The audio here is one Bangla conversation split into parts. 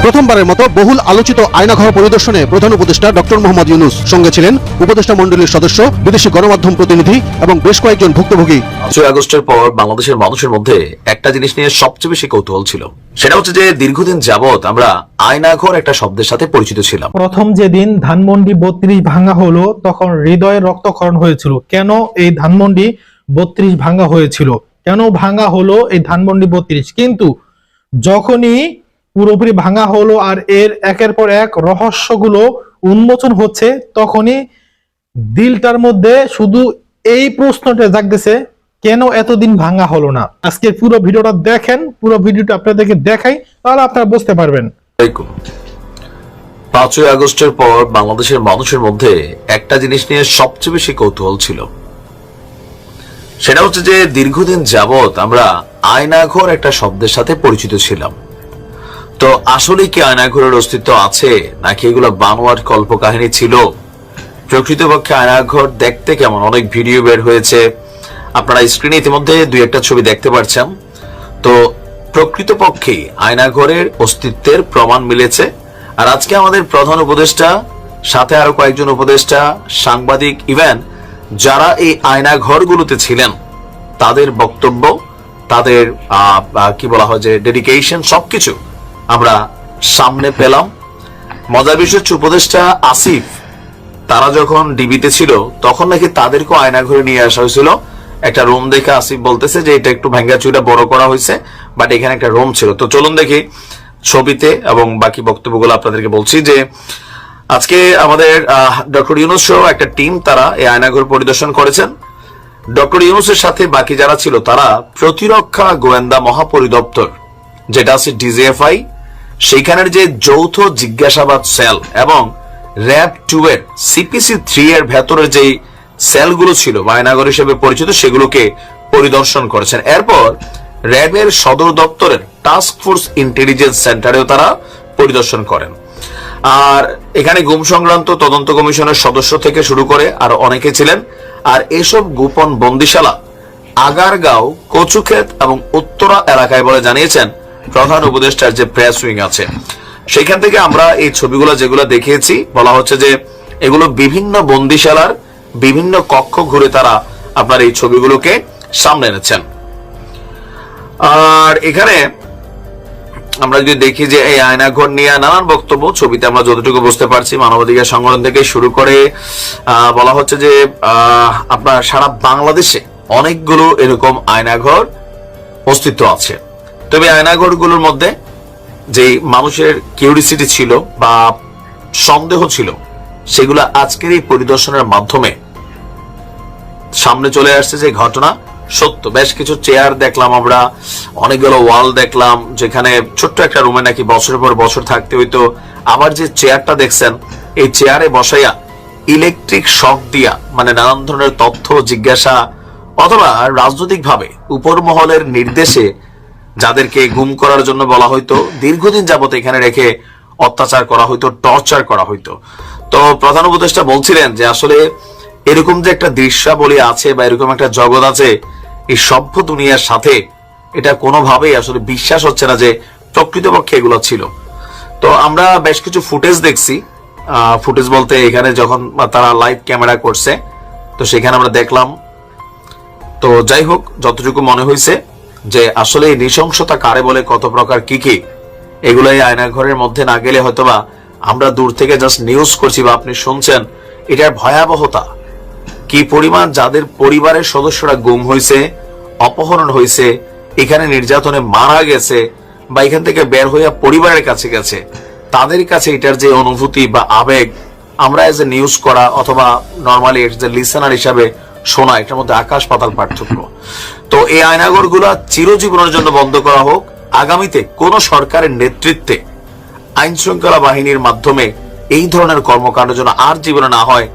প্রথমবারের মতো বহুল আলোচিত আয়নাঘর পরিদর্শনে প্রধান উপদেষ্টা ডক্টর মোহাম্মদ ইউনূস, সঙ্গে ছিলেন উপদেষ্টা মণ্ডলীর সদস্য, বিদেশি গণমাধ্যম প্রতিনিধি এবং বেশ কয়েকজন ভুক্তভোগী। 5 আগস্টের পর বাংলাদেশের মানুষের মধ্যে একটা জিনিস নিয়ে সবচেয়ে বেশি কৌতূহল ছিল, সেটা হচ্ছে যে দীর্ঘদিন যাবত আমরা আয়নাঘর একটা শব্দের সাথে পরিচিত ছিলাম। প্রথম যেদিন ধানমন্ডি 32 ভাঙা হলো তখন হৃদয়ে রক্তক্ষরণ হয়েছিল। কেন এই ধানমন্ডি 32 ভাঙা হয়েছিল, কেন ভাঙা হলো এই ধানমন্ডি 32? কিন্তু যখনই পুরোপুরি ভাঙা হলো আর এর একের পর এক রহস্যগুলো উন্মোচন হচ্ছে, তখনই দিলটার মধ্যে শুধু এই প্রশ্নটা জাগতেছে, কেন এতদিন ভাঙা হলো না? আজকে পুরো ভিডিওটা দেখেন, পুরো ভিডিওটা আপনাদেরকে দেখাই, তাহলে আপনারা বুঝতে পারবেন। 5 আগস্টের পর বাংলাদেশের মানুষের মধ্যে একটা জিনিস নিয়ে সবচেয়ে বেশি কৌতূহল ছিল, সেটা হচ্ছে যে দীর্ঘদিন যাবত আমরা আয়নাঘর একটা শব্দের সাথে পরিচিত ছিলাম। তো আসলে কি আয়নাঘরের অস্তিত্ব আছে, নাকি এগুলো বানোয়াট কল্পকাহিনী ছিল? প্রকৃতপক্ষে আয়নাঘর দেখতে কেমন? অনেক ভিডিও বের হয়েছে, আপনারা স্ক্রিনে ইতিমধ্যে 2-1টা ছবি দেখতে পাচ্ছেন। তো প্রকৃতপক্ষে আয়নাঘরের অস্তিত্বের প্রমাণ মিলেছে। আর আজকে আমাদের প্রধান উপদেষ্টা, সাথে আরো কয়েকজন উপদেষ্টা, সাংবাদিক, ইভেন যারা এই আয়নাঘরগুলোতে ছিলেন, তাদের বক্তব্য, তাদের কি বলা হয় যে ডেডিকেশন, সবকিছু আমরা সামনে পেলাম। মজার বিষয় হচ্ছে উপদেষ্টা আসিফ, তারা যখন ডিবিতে ছিল তখন নাকি তাদেরকেও আয়নাঘরে নিয়ে আসা হয়েছিল। একটা রুম দেখে আসিফ বলতেছে যে এটা একটু ভাঙ্গা চুরা বড় করা হয়েছে, বাট এখানে একটা রুম ছিল। তো চলুন দেখি ছবিতে, এবং বাকি বক্তব্যগুলো আপনাদেরকে বলছি যে আজকে আমাদের ডক্টর ইউনূস সহ একটা টিম, তারা এই আয়নাঘর পরিদর্শন করেছেন। ডক্টর ইউনূসের সাথে বাকি যারা ছিল, তারা প্রতিরক্ষা গোয়েন্দা মহাপরিদপ্তর, যেটা আছে ডিজিএফআই, সেইখানের যে যৌথ জিজ্ঞাসাবাদ সেল এবং র্যাব 2 এর সিপিসি 3 এর ভেতরে যে সেলগুলো ছিল বা আয়নাঘর হিসেবে পরিচিত, সেগুলোকে পরিদর্শন করেছেন। এরপর র্যাবের সদর দপ্তরের টাস্ক ফোর্স ইন্টেলিজেন্স সেন্টারেও তারা পরিদর্শন করেন। আর এখানে গুম সংক্রান্ত তদন্ত কমিশনের সদস্য থেকে শুরু করে আর অনেকে ছিলেন। আর এসব গোপন বন্দিশালা আগারগাঁও, কচুক্ষেত এবং উত্তরা এলাকায় বলে জানিয়েছেন প্রধান উপদেষ্টার যে প্রেস উইং আছে। সেখান থেকে আমরা এই ছবিগুলো যেগুলো দেখিয়েছি, বলা হচ্ছে যে এগুলো বিভিন্ন বন্দিশালার বিভিন্ন কক্ষ ঘুরে তারা আপনার এই ছবিগুলোকে সামনে এনেছেন। আর এখানে আমরা যদি দেখি যে এই আয়নাঘর নিয়ে নানান বক্তব্য, ছবিতে আমরা যতটুকু বুঝতে পারছি, মানবাধিকার সংগঠন থেকে শুরু করে বলা হচ্ছে যে আপনার সারা বাংলাদেশে অনেকগুলো এরকম আয়নাঘর অস্তিত্ব আছে। তবে আয়নাঘরগুলোর মধ্যে যে মানুষের কিউরিসিটি ছিল বা সন্দেহ ছিল, সেগুলো আজকের এই পরিদর্শনের মাধ্যমে সামনে চলে আসছে যে ঘটনা সত্য। বেশ কিছু চেয়ার দেখলাম আমরা, অনেকগুলো ওয়াল দেখলাম, যেখানে ছোট্ট একটা রুমে নাকি বছরের পর বছর থাকতে হইতো। আবার যে চেয়ারটা দেখছেন, এই চেয়ারে বসাইয়া ইলেকট্রিক শক দিয়া, মানে নানান ধরনের তথ্য জিজ্ঞাসা, অথবা রাজনৈতিক ভাবে উপর মহলের নির্দেশে যাদেরকে গুম করার জন্য বলা হইতো, দীর্ঘদিন যাবত এখানে রেখে অত্যাচার করা হইতো, টর্চার করা হইতো। তো প্রধান উপদেষ্টা বলছিলেন যে আসলে এরকম যে একটা দৃশ্যাবলী আছে বা এরকম একটা জগৎ আছে এই সভ্য দুনিয়ার সাথে, এটা কোনোভাবেই আসলে বিশ্বাস হচ্ছে না যে প্রকৃতপক্ষে এগুলো ছিল। তো আমরা বেশ কিছু ফুটেজ দেখছি, ফুটেজ বলতে এখানে যখন তারা লাইভ ক্যামেরা করছে, তো সেখানে আমরা দেখলাম। তো যাই হোক, যতটুকু মনে হয়েছে যে আসলে এই নৃশংসতা কারে বলে, কত প্রকার কি কি, এগুলো এই আয়নাঘরের মধ্যে না গেলে হয়তোবা আমরা দূর থেকে জাস্ট নিউজ করছি বা আপনি শুনছেন, এটার ভয়াবহতা কি পরিমাণ, যাদের পরিবারের সদস্যরা গুম হয়েছে, অপহরণ হয়েছে, এখানে নির্যাতনে মারা গেছে, বা এখান থেকে বের হইয়া পরিবারের কাছে গেছে, তাদের কাছে এটার যে অনুভূতি বা আবেগ, আমরা এজ এ নিউজ করা অথবা নর্মালি এজ এ লিসেনার হিসাবে শোনা, এটার মধ্যে আকাশ পাতাল পার্থক্য। তো এই আয়নাঘরগুলো চিরজীবনের জন্য বন্ধ করা হোক। আগামীতে কোন সরকারের নেতৃত্বে আইন শৃঙ্খলা বাহিনীর মাধ্যমে এই ধরনের কর্মকাণ্ড যেন আর জীবনে না হয়,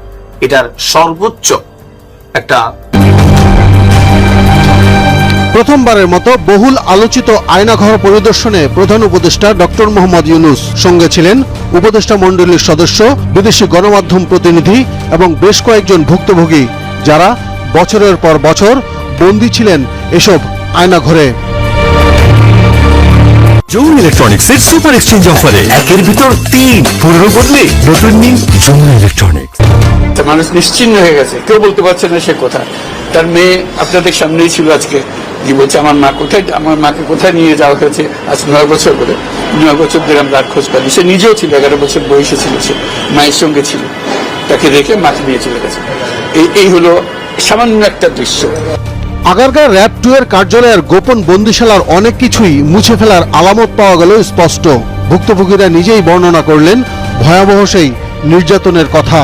এটার সর্বোচ্চ একটা। প্রথমবারের মতো বহুল আলোচিত আয়নাঘর পরিদর্শনে প্রধান উপদেষ্টা ডক্টর মোহাম্মদ ইউনূস, সঙ্গে ছিলেন উপদেষ্টা মণ্ডলীর সদস্য, বিদেশি গণমাধ্যম প্রতিনিধি এবং বেশ কয়েকজন ভুক্তভোগী, যারা বছরের পর বছর বন্দী ছিলেন এসব আয়নাঘরে। যমুনা ইলেকট্রনিক্সের সুপার এক্সচেঞ্জ অফারে একের ভিতর 3 পুরো বদলে নতুন নিন যমুনা ইলেকট্রনিক্স। মানুষ নিশ্চিন্ন হয়ে গেছে, কেউ বলতে পারছে না সে কোথায়। তার মেয়ে আপনাদের সামনেই ছিল আজকে, যে বলছে আমার মা কোথায়, আমার মাকে কোথায় নিয়ে যাওয়া হয়েছে। আজ 9 বছর করে, 9 বছর ধরে আমরা খোঁজ পাইনি। সে নিজেও ছিল, 11 বছর বয়সে ছিল, সে মায়ের সঙ্গে ছিল, তাকে রেখে মাকে নিয়ে চলে গেছে। এই হলো সামান্য একটা দৃশ্য। আগারগাঁও র্যাব 2 এর কার্যালয়ের গোপন বন্দিশালার অনেক কিছুই মুছে ফেলার আলামত পাওয়া গেল স্পষ্ট। ভুক্তভোগীরা নিজেই বর্ণনা করলেন ভয়াবহ সেই নির্যাতনের কথা।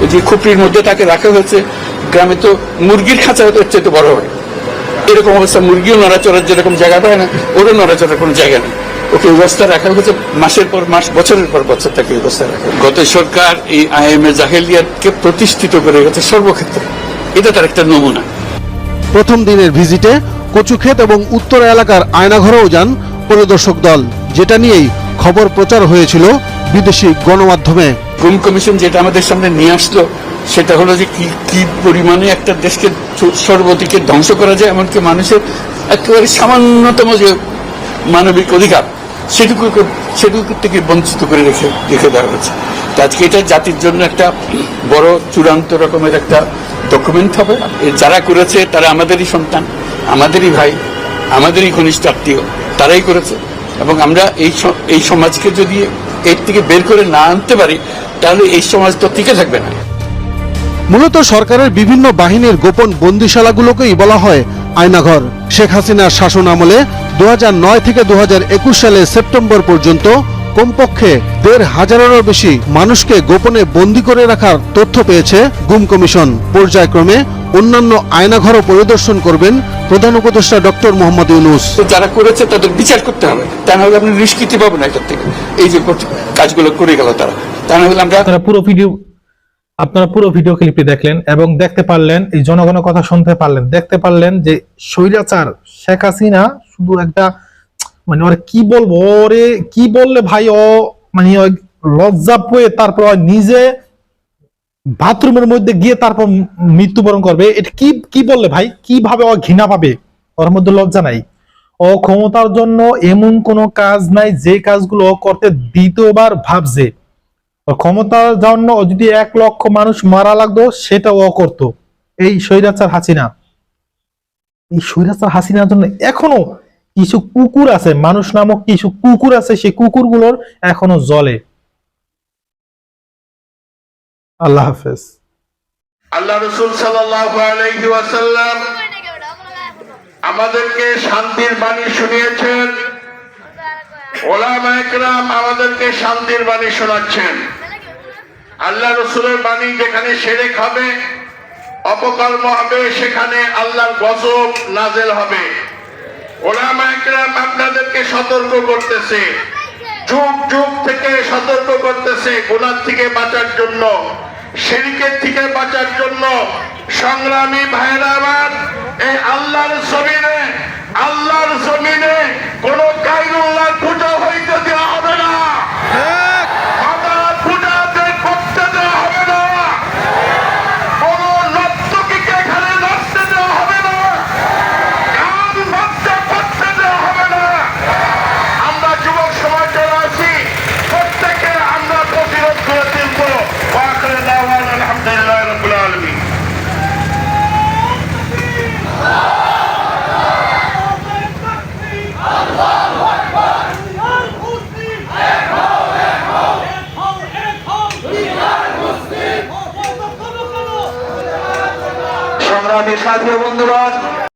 ওই যে খুপড়ির মধ্যে তাকে রাখা হয়েছে, গ্রামে তো মুরগির খাঁচা হতে হচ্ছে তো বড় হয়, এরকম অবস্থা। মুরগিও নড়াচড়ার যেরকম জায়গা পায় না, ওরও নড়াচড়ার কোনো জায়গা নেই। ওকে অবস্থা রাখা হয়েছে, মাসের পর মাস, বছরের পর বছর তাকে অবস্থা রাখা। গত সরকার এই আইএমএ জাহেলিয়াতকে প্রতিষ্ঠিত করে গেছে সর্বক্ষেত্রে, এটা তার একটা নমুনা। প্রথম দিনের ভিজিটে কচুক্ষেত এবং উত্তরা এলাকার আয়নাঘরেও যান পরিদর্শক দল, যেটা নিয়েই খবর প্রচার হয়েছিল বিদেশি গণমাধ্যমে। গুম কমিশন যেটা আমাদের সামনে নিয়ে আসলো, সেটা হলো যে কি পরিমাণে একটা দেশকে সর্বদিকে ধ্বংস করা যায়, এমনকি মানুষের একেবারে সামান্যতম যে মানবিক অধিকার সেটুকু থেকে বঞ্চিত করে রেখে দেওয়া হয়েছে। তো আজকে এটা জাতির জন্য একটা বড় চূড়ান্ত রকমের একটা ডকুমেন্ট হবে। যারা করেছে তারা আমাদেরই সন্তান, আমাদেরই ভাই, আমাদেরই ঘনিষ্ঠ আত্মীয়, তারাই করেছে। এবং আমরা এই সমাজকে যদি এর থেকে বের করে না আনতে পারি, তাহলে এই সমাজ তো টিকে থাকবে না। মূলত সরকারের বিভিন্ন বাহিনীর গোপন বন্দিশালাগুলোকেই বলা হয় আয়নাঘর। শেখ হাসিনার শাসন আমলে 2009 থেকে 2021 সালের সেপ্টেম্বর পর্যন্ত কমপক্ষে 1,500-এরও বেশি মানুষকে গোপনে বন্দী করে রাখার তথ্য পেয়েছে গুম কমিশন। পর্যায়ক্রমে অন্যান্য আয়নাঘরও পরিদর্শন করবেন প্রধান উপদেষ্টা ডক্টর মোহাম্মদ ইউনূস। যারা করেছে তাদের বিচার করতে হবে, তা না হলে আপনি নিষ্কৃতি পাবেন না এটার থেকে। এই যে কাজগুলো করে গেল তারা, তা না হলে আমরা। আপনারা পুরো ভিডিও ক্লিপটি দেখলেন এবং দেখতে পারলেন, এই জনগণের কথা শুনতে পারলেন, দেখতে পারলেন যে স্বৈরাচার শেখ হাসিনা শুধু একটা, মানে ওরে কি বলবো, ওরে কি বললে ভাই ও মানে লজ্জা পেয়ে তারপর নিজে বাথরুমের মধ্যে গিয়ে তারপর মৃত্যুবরণ করবে। এটা কি বললে ভাই, কিভাবে ও ঘৃণা পাবে? ওর মধ্যে লজ্জা নাই? ও ক্ষমতার জন্য এমন কোনো কাজ নাই যে কাজগুলো ও করতে দ্বিতীয়বার ভাবছে। ক্ষমতার জন্য যদি 1 লক্ষ মানুষ মারা লাগতো সেটাও ও করতো। এই স্বৈরাচার হাসিনা, এই স্বৈরাচার হাসিনার জন্য এখনো কিছু কুকুর আছে, মানুষ নামক কিছু কুকুর আছে, সেই কুকুরগুলোর এখনো জ্বলে। আল্লাহ হাফেজ। আল্লাহ রাসূল সাল্লাল্লাহু আলাইহি ওয়াসাল্লাম আমাদেরকে শান্তির বাণী শুনিয়েছেন, ওলামায়ে কেরাম আমাদেরকে শান্তির বাণী শোনাচ্ছেন। আল্লাহ রাসূলের বাণী যেখানে শিরক হবে, অপকর্ম হবে, সেখানে আল্লাহর গজব নাযিল হবে। ওলামায়ে কেরাম আপনাদেরকে সতর্ক করতেছে, যুগ যুগ থেকে সতর্ক করতেছে গুনাহ থেকে বাঁচার জন্য, শিরকের থেকে বাঁচার জন্য। সংগ্রামী ভাইরা আমার, এই আল্লাহর জমিনে কোন গায়রুল্লাহর পূজা হইতে দেওয়া হবে না, মাতার পূজাতে করতে দেওয়া হবে না, কোন নর্তকীকে এখানে নাচতে দেওয়া হবে না, গান বাজনা করতে দেওয়া হবে না। আমরা যুবক সমাজ যারা আছি, প্রত্যেকে আমরা প্রতিরোধ করে তুলব। আলহামদুলিল্লাহ রাব্বিল আলামিন। সংগ্রামী সাথী বন্ধুগণ,